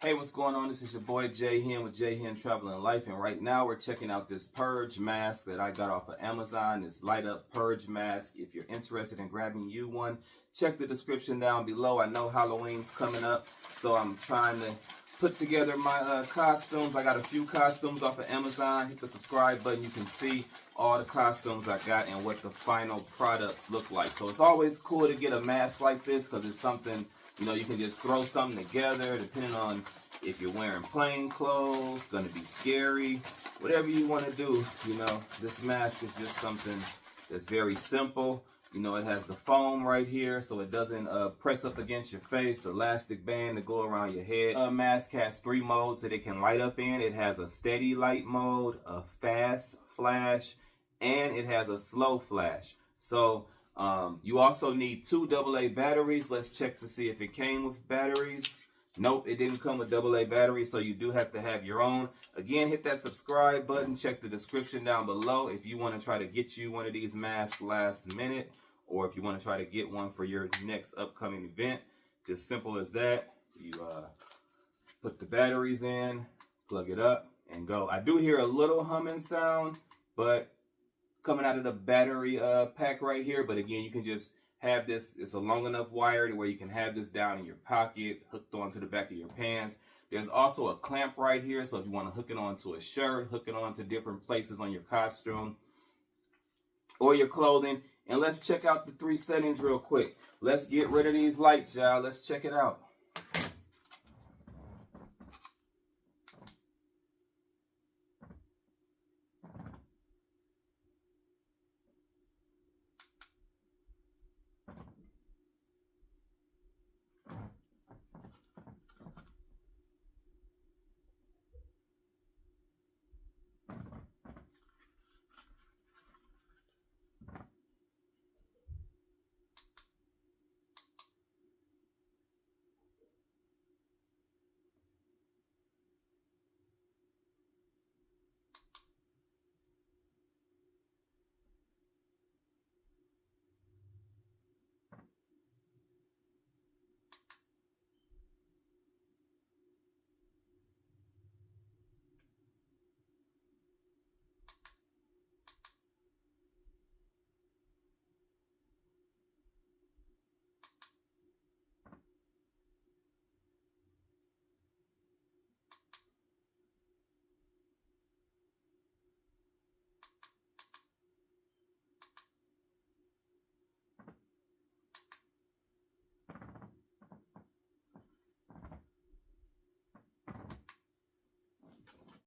Hey, what's going on? This is your boy J-Hen with J-Hen Travel and Life, and right now we're checking out this Purge mask that I got off of Amazon. This light up Purge mask. If you're interested in grabbing you one, check the description down below. I know Halloween's coming up, so I'm trying to put together my costumes. I got a few costumes off of Amazon. Hit the subscribe button. You can see all the costumes I got and what the final products look like. So it's always cool to get a mask like this because it's something, you know, you can just throw something together depending on if you're wearing plain clothes, gonna be scary, whatever you want to do. You know, this mask is just something that's very simple. You know, it has the foam right here so it doesn't press up against your face, the elastic band to go around your head. Mask has 3 modes that it can light up in. It has a steady light mode, a fast flash, and it has a slow flash. So you also need 2 AA batteries. Let's check to see if it came with batteries. Nope, it didn't come with AA batteries, so you do have to have your own. Again, hit that subscribe button. Check the description down below if you want to try to get you one of these masks last minute, or if you want to try to get one for your next upcoming event. Just simple as that. You put the batteries in, plug it up, and go. I do hear a little humming sound, but coming out of the battery pack right here. But again, you can just have this. It's a long enough wire to where you can have this down in your pocket, hooked onto the back of your pants. There's also a clamp right here, so if you want to hook it onto a shirt, hook it onto different places on your costume or your clothing. And let's check out the 3 settings real quick. Let's get rid of these lights, y'all. Let's check it out.